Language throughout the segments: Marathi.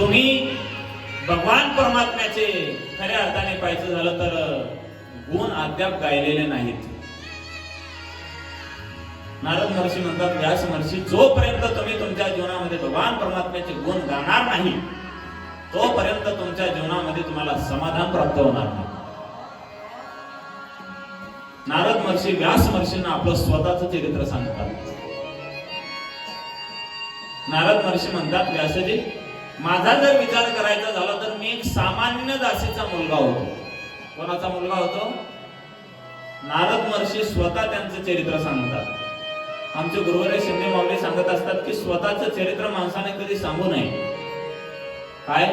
तुम्ही भगवान परमात्म्याचे खऱ्या अर्थाने पाहायचं झालं तर गुण अद्याप गायलेले नाहीत. नारद महर्षी म्हणतात, व्यास महर्षी, जोपर्यंत तुम्ही तुमच्या जीवनामध्ये भगवान परमात्म्याचे गुण गाणार नाही तोपर्यंत तुमच्या जीवनामध्ये तुम्हाला समाधान प्राप्त होणार नाही. नारद महर्षी व्यास महर्षींना आपलं स्वतःचं चरित्र सांगतात. नारद महर्षी म्हणतात, व्यासजी, माझा जर विचार करायचा झाला तर मी एक सामान्य दासीचा मुलगा होतो. कोणाचा मुलगा होतो? नारद महर्षी स्वतः त्यांचं चरित्र सांगतात. आमचे गुरुवर्य शिंदे माऊली सांगत असतात की स्वतःचं चरित्र माणसाने कधी सांगू नये. काय?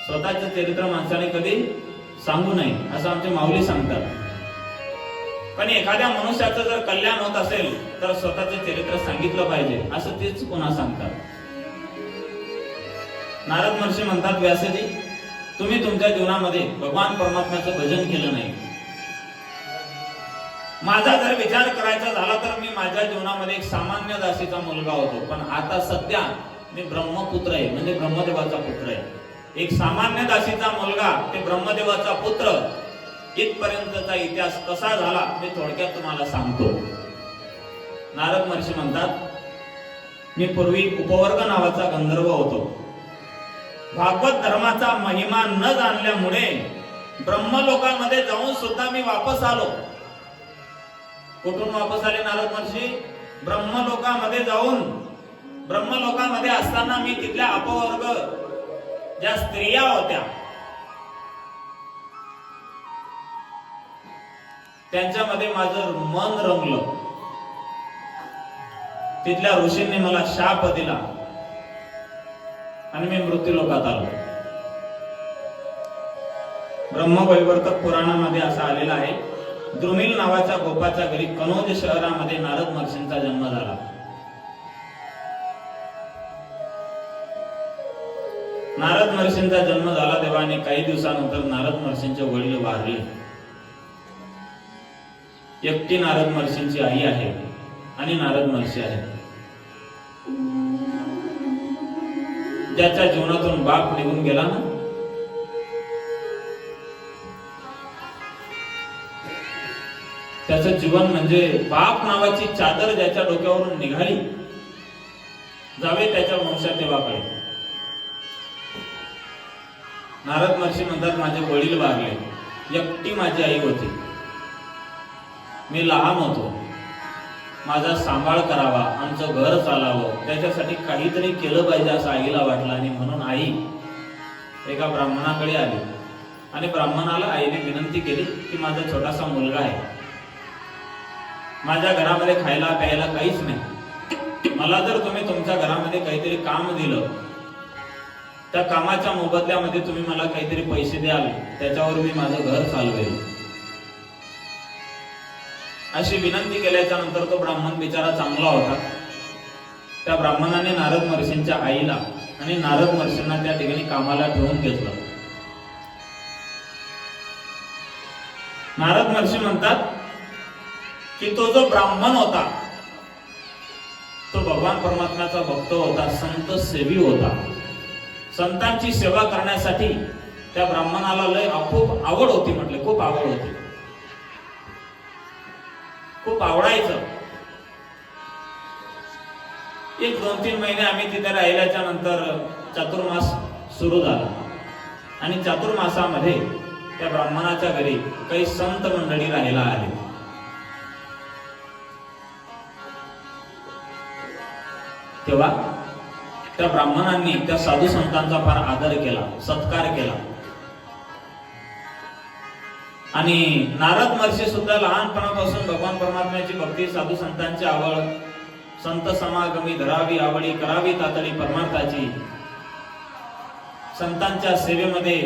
स्वतःचं चरित्र माणसाने कधी सांगू नये असं आमचे माऊली सांगतात. पण एखाद्या मनुष्याचं जर कल्याण होत असेल तर स्वतःचं चरित्र सांगितलं पाहिजे असं तेच पुन्हा सांगतात. नारद महर्षी म्हणतात, व्यासजी, तुम्ही तुमच्या जीवनामध्ये भगवान परमात्म्याचं भजन केलं नाही. माझा जर विचार करायचा झाला तर मी माझ्या जीवनामध्ये एक सामान्य दासीचा मुलगा होतो, पण आता सध्या मी ब्रह्मपुत्र आहे, म्हणजे ब्रह्मदेवाचा पुत्र आहे. एक सामान्य दासीचा मुलगा ते ब्रह्मदेवाचा पुत्र, इथपर्यंतचा इतिहास कसा झाला मी थोडक्यात तुम्हाला सांगतो. नारद महर्षी म्हणतात, मी पूर्वी उपवर्ग नावाचा गंधर्व होतो. भागवत धर्माचा महिमा न जाणल्यामुळे ब्रह्मलोकामध्ये जाऊन सुद्धा मी वापस आलो. कुठून वापस आले नारद महर्षी? ब्रह्मलोकामध्ये जाऊन, ब्रह्मलोकामध्ये असताना मी तिथल्या अपवर्ग ज्या स्त्रिया होत्या त्यांच्यामध्ये माझं मन रंगलं. तिथल्या ऋषींनी मला शाप दिला आणि मी मृत्यूलोकात आलो. ब्रह्मवैवर्तक पुराणामध्ये असं आलेलं आहे, द्रुमिल नावाच्या गोपाच्या घरी कनौज शहरामध्ये नारद महर्षींचा जन्म झाला. नारद महर्षींचा जन्म झाला तेव्हा आणि काही दिवसानंतर नारद महर्षींचे वडील वारले. एकटी नारद महर्षींची आई आहे आणि नारद महर्षी आहे. ज्याच्या जीवनातून बाप निघून गेला ना, त्याचं जीवन म्हणजे बाप नावाची चादर ज्याच्या डोक्यावरून निघाली, जावे त्याच्या वंशदेवाकडे. नारद महर्षी म्हणतात, माझे वडील वारले, एकटी माझी आई होती, मी लहान होतो, माझा सांभाळ करावा, आमचं घर चालावं, त्याच्यासाठी काहीतरी केलं पाहिजे असं आईला वाटलं. आणि म्हणून आई एका ब्राह्मणाकडे आली आणि ब्राह्मणाला आईने विनंती केली की माझा छोटासा मुलगा आहे, माझ्या घरामध्ये खायला प्यायला काहीच नाही, मला जर तुम्ही तुमच्या घरामध्ये काहीतरी काम दिलं, त्या कामाच्या मोबदल्यामध्ये तुम्ही मला काहीतरी पैसे द्याल, त्याच्यावर मी माझं घर चालवेल. अशी विनंती केल्याच्या नंतर तो ब्राह्मण बिचारा चांगला होता. त्या ब्राह्मणाने नारद महर्षींच्या आईला आणि नारद महर्षींना त्या ठिकाणी कामाला ठेवून घेतलं. नारद महर्षी म्हणतात की तो जो ब्राह्मण होता तो भगवान परमात्म्याचा भक्त होता, संत सेवी होता. संतांची सेवा करण्यासाठी त्या ब्राह्मणाला लय खूप आवड होती, म्हटले खूप आवड होती, खूप आवडायचं. एक 2-3 महिने आम्ही तिथे राहिल्याच्या नंतर चातुर्मास सुरू झाला आणि चातुर्मासामध्ये त्या ब्राह्मणाच्या घरी काही संत मंडळी राहायला आले. तेव्हा त्या ब्राह्मणांनी त्या साधू संतांचा फार आदर केला, सत्कार केला. आणि नारद महर्षी सुद्धा लहानपणापासून भगवान परमात्म्याची भक्ती, साधू संतांची आवड, संत समागमी धरावी आवडी, करावी तातडी परमार्थाची, संतांच्या सेवेमध्ये,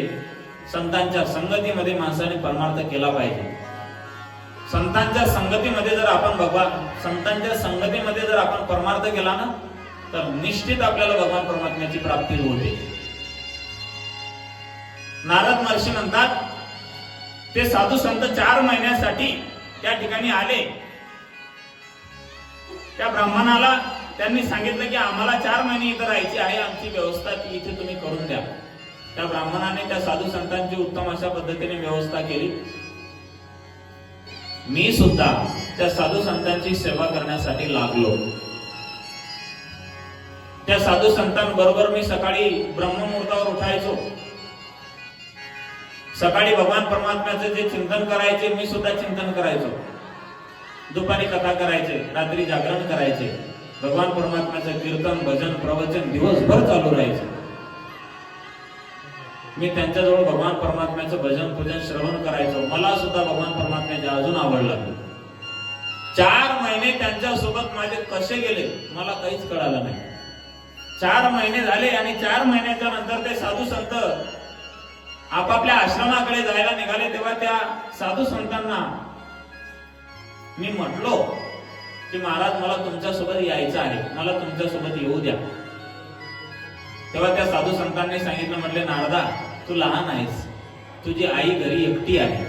संतांच्या संगतीमध्ये माणसाने परमार्थ केला पाहिजे. संतांच्या संगतीमध्ये जर आपण परमार्थ केला ना तर निश्चित आपल्याला भगवान परमात्म्याची प्राप्ती होते. नारद महर्षी म्हणतात, ते साधू संत 4 महिन्यासाठी त्या ठिकाणी आले. त्या ब्राह्मणाला त्यांनी सांगितलं की आम्हाला 4 महिने इथं राहायची आहे, आमची व्यवस्था ती इथे तुम्ही करून द्या. त्या ब्राह्मणाने त्या साधू संतांची उत्तम अशा पद्धतीने व्यवस्था केली. मी सुद्धा त्या साधू संतांची सेवा करण्यासाठी लागलो. त्या साधू संतांबरोबर मी सकाळी ब्रह्ममुहूर्तावर उठायचो. सकाळी भगवान परमात्म्याचे जे चिंतन करायचे मी सुद्धा चिंतन करायचो. दुपारी कथा करायचे, रात्री जागरण करायचे. भगवान परमात्म्याचं कीर्तन, भजन, प्रवचन दिवसभर चालू राहायचे. मी त्यांच्याजवळ भगवान परमात्म्याचं भजन, पूजन, श्रवण करायचो. मला सुद्धा भगवान परमात्म्याचे अजून आवड लागली. 4 महिने त्यांच्या सोबत माझे कसे गेले मला काहीच कळालं नाही. 4 महिने झाले आणि 4 महिन्याच्या नंतर ते साधू संत आपापल्या आश्रमाकडे जायला निघाले. तेव्हा त्या साधू संतांना मी म्हटलो की महाराज मला तुमच्या सोबत यायचं आहे, मला तुमच्या सोबत येऊ द्या. तेव्हा त्या साधू संतांनी सांगितलं, म्हटले नारदा तू लहान आहेस, तुझी आई घरी एकटी आहे,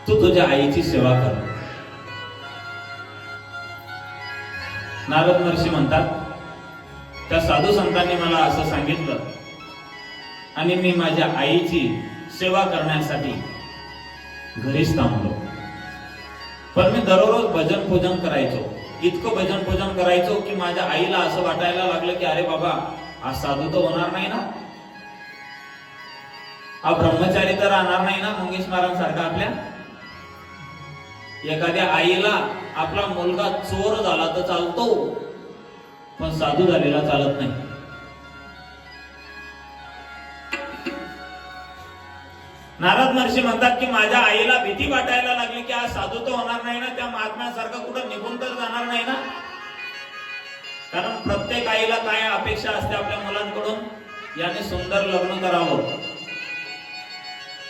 तू तुझ्या आईची सेवा कर. नारद महर्षी म्हणतात त्या साधू संतांनी मला असं सांगितलं आणि मी माझ्या आईची सेवा करण्यासाठी घरीच थांबलो. पण मी दररोज भजन पूजन करायचो. इतकं भजन पूजन करायचो की माझ्या आईला असं वाटायला लागलं की अरे बाबा हा साधू तर होणार नाही ना, हा ब्रह्मचारी तर राहणार नाही ना मंगेश महाराजांसारखा. आपल्या एखाद्या आईला आपला मुलगा चोर झाला तर चालतो, पण साधू झालेला चालत नाही. नारद महर्षी म्हणतात की माझ्या आईला भीती वाटायला लागली की हा साधू तर होणार नाही ना, त्या महात्म्यासारखं कुठं निघून तर जाणार नाही ना. कारण प्रत्येक आईला काय अपेक्षा असते आपल्या मुलांकडून, याने सुंदर लग्न करावं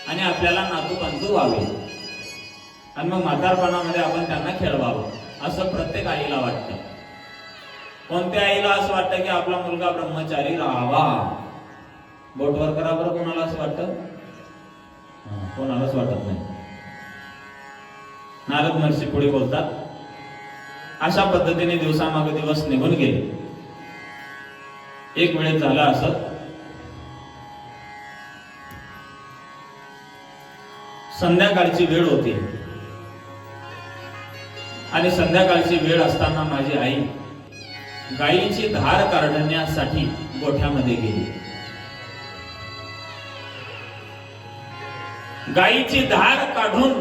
आणि आपल्याला नातू बंधू व्हावे आणि मग म्हातारपणामध्ये आपण त्यांना खेळवावं, असं प्रत्येक आईला वाटतं. कोणत्या आईला असं वाटतं की आपला मुलगा ब्रह्मचारी राहावा? बोटवर करा बरं, कोणाला असं वाटतं? कोणालाच वाटत नाही. नारद महर्षी पुढे बोलतात, अशा पद्धतीने दिवसामागे दिवस निघून गेले. एक वेळेस झालं असं, संध्याकाळची वेळ होती आणि संध्याकाळची वेळ असताना माझी आई गायीची धार काढण्यासाठी गोठ्यामध्ये गेली. गायीची धार काढून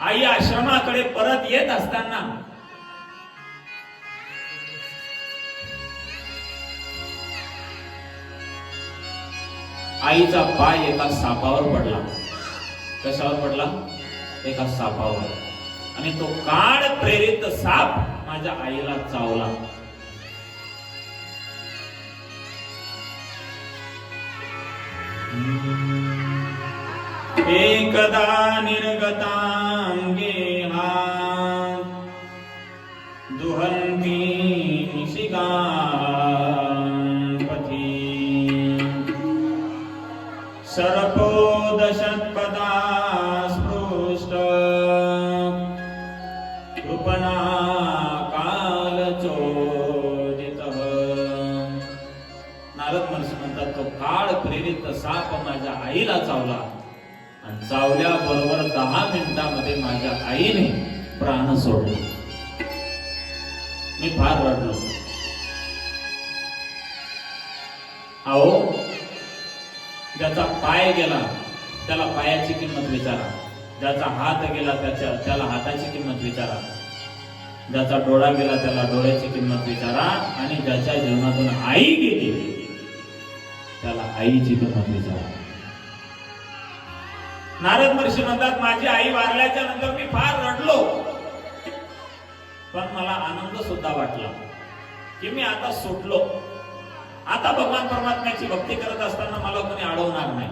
आई आश्रमाकडे परत येत असताना आईचा पाय एका सापावर पडला. कशावर पडला? एका सापावर. आणि तो काळ प्रेरित साप माझ्या आईला चावला. एकदा निर्गतां गेहा दुहन्ती निशिगां पथि सर्पो दशत्पदा स्पृष्ट कृपणा कालचोदितः. नारद महर्षी म्हणतात तो काळ प्रेरित साप माझ्या आईला चावला आणि चावल्याबरोबर 10 मिनिटांमध्ये माझ्या आईने प्राण सोडले. मी फार रडलो. अहो, ज्याचा पाय गेला त्याला पायाची किंमत विचारा, ज्याचा हात गेला त्याला हाताची किंमत विचारा, ज्याचा डोळा गेला त्याला डोळ्याची किंमत विचारा आणि ज्याच्या जीवनातून आई गेली त्याला आईची किंमत विचारा. नारद महर्षी म्हणतात माझी आई वारल्याच्या नंतर मी फार रडलो, पण मला आनंद सुद्धा वाटला की मी आता सुटलो. आता भगवान परमात्म्याची भक्ती करत असताना मला कोणी अडवणार नाही.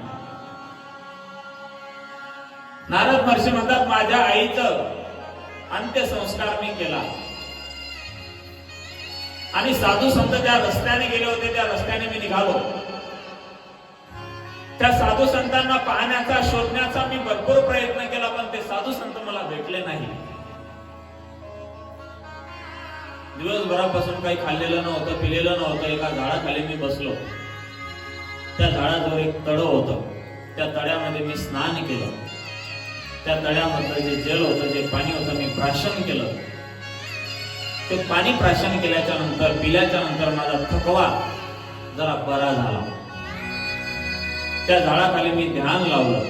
नारद महर्षी म्हणतात माझ्या आईचं अंत्यसंस्कार मी केला आणि साधू संत ज्या रस्त्याने गेले होते त्या रस्त्याने मी निघालो. त्या साधू संतांना पाहण्याचा, शोधण्याचा मी भरपूर प्रयत्न केला, पण ते साधू संत मला भेटले नाही. नाही. दिवसभरापासून काही खाल्लेलं नव्हतं, पिलेलं नव्हतं. एका झाडाखाली मी बसलो. त्या झाडाजवळ एक तळं होतं. त्या तळ्यामध्ये मी स्नान केलं. त्या तळ्यामधलं जे जल होतं, जे पाणी होतं, मी प्राशन केलं. ते पाणी प्राशन केल्याच्या नंतर, पिल्याच्या नंतर माझा थकवा जरा बरा झाला. त्या झाडाखाली मी ध्यान लावलं.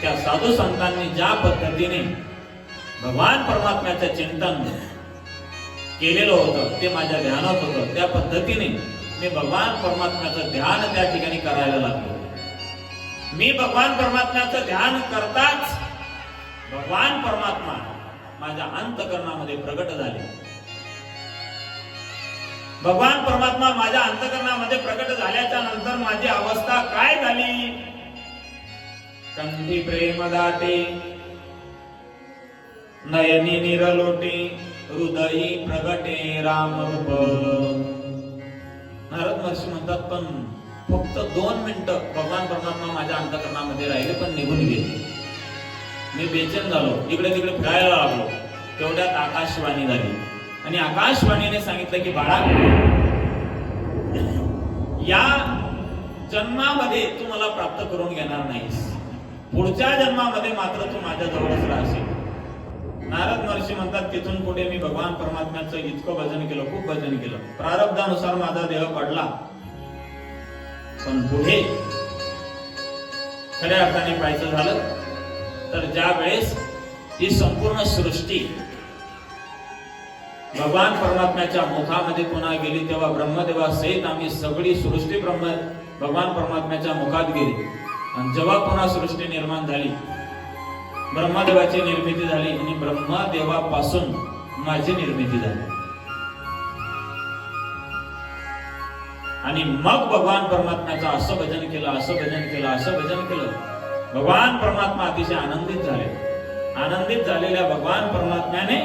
त्या साधू संतांनी ज्या पद्धतीने भगवान परमात्म्याचं चिंतन केलेलं होतं, ते माझ्या ध्यानात होतं. त्या पद्धतीने मी भगवान परमात्म्याचं ध्यान त्या ठिकाणी करायला लागलो. मी भगवान परमात्म्याचं ध्यान करताच भगवान परमात्मा माझ्या अंतःकरणामध्ये प्रगट झाले. भगवान परमात्मा माझ्या अंतःकरणामध्ये प्रगट झाल्याच्या नंतर माझी अवस्था काय झाली? कंठी प्रेम दाटे, नयनी निरलोटे, हृदयी प्रगटे रामरूप. नारद महर्षी म्हणतात, पण फक्त 2 मिनिटं भगवान परमात्मा माझ्या अंतःकरणामध्ये राहिले, पण निघून गेले. मी बेचैन झालो, इकडे तिकडे फिरायला लागलो. तेवढ्यात आकाशवाणी झाली आणि आकाशवाणीने सांगितलं की बाळा, या जन्मामध्ये तू मला प्राप्त करून घेणार नाहीस. पुढच्या जन्मामध्ये मात्र तू माझ्या जवळच राहशील. नारद महर्षी म्हणतात, तिथून पुढे मी भगवान परमात्म्याचं इतकं भजन केलं, खूप भजन केलं. प्रारब्धानुसार माझा देह पडला, पण पुढे खऱ्या अर्थाने पाहायचं झालं तर ज्या वेळेस ही संपूर्ण सृष्टी भगवान परमात्म्याच्या मुखामध्ये पुन्हा गेली, तेव्हा ब्रह्मदेवा सहित आम्ही सगळी सृष्टी भगवान परमात्म्याच्या मुखात गेली. आणि जेव्हा पुन्हा सृष्टी निर्माण झाली, ब्रह्मदेवाची निर्मिती झाली आणि ब्रह्मदेवापासून माझी निर्मिती झाली. आणि मग भगवान परमात्म्याचं असं भजन केलं, असं भजन केलं, असं भजन केलं. भगवान परमात्मा अतिशय आनंदित झाले. आनंदित झालेल्या भगवान परमात्म्याने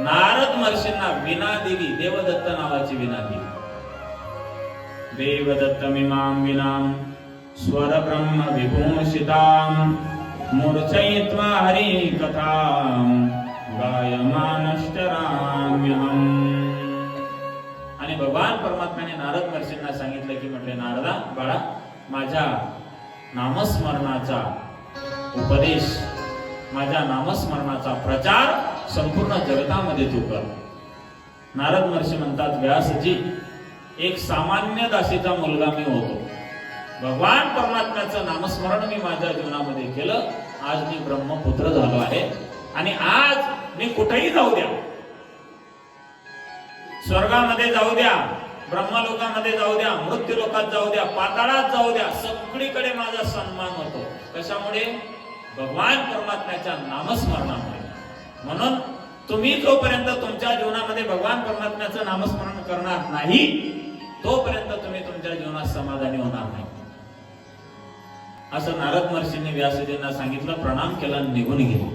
नारद महर्षींना विना दिली, देवदत्त नावाची विना दिली. देवदत्तमिमां विनां स्वर ब्रह्म विभूषितां मूर्छयित्वा हरि कथां गायमानश्चराम्यहम्. आणि भगवान परमात्म्याने नारद महर्षींना सांगितलं की, म्हटले नारदा बाळा, माझ्या नामस्मरणाचा उपदेश, माझ्या नामस्मरणाचा प्रचार संपूर्ण जगतामध्ये तू कर. नारद महर्षी म्हणतात, व्यासजी, एक सामान्य दासीचा मुलगा मी होतो. भगवान परमात्म्याचं नामस्मरण मी माझ्या जीवनामध्ये केलं. आज मी ब्रह्मपुत्र झालो आहे. आणि आज मी कुठेही जाऊ द्या, स्वर्गामध्ये जाऊ द्या, ब्रह्मलोकामध्ये जाऊ द्या, मृत्यू लोकात जाऊ द्या, पाताळात जाऊ द्या, सगळीकडे माझा सन्मान होतो. कशामुळे? भगवान परमात्म्याच्या नामस्मरणामुळे. म्हणून तुम्ही जोपर्यंत तुमच्या जीवनामध्ये भगवान परमात्म्याचं नामस्मरण करणार नाही, तोपर्यंत तुम्ही तुमच्या जीवनात समाधानी होणार नाही. असं नारद महर्षींनी व्यासजींना सांगितलं, प्रणाम केला, निघून गेले.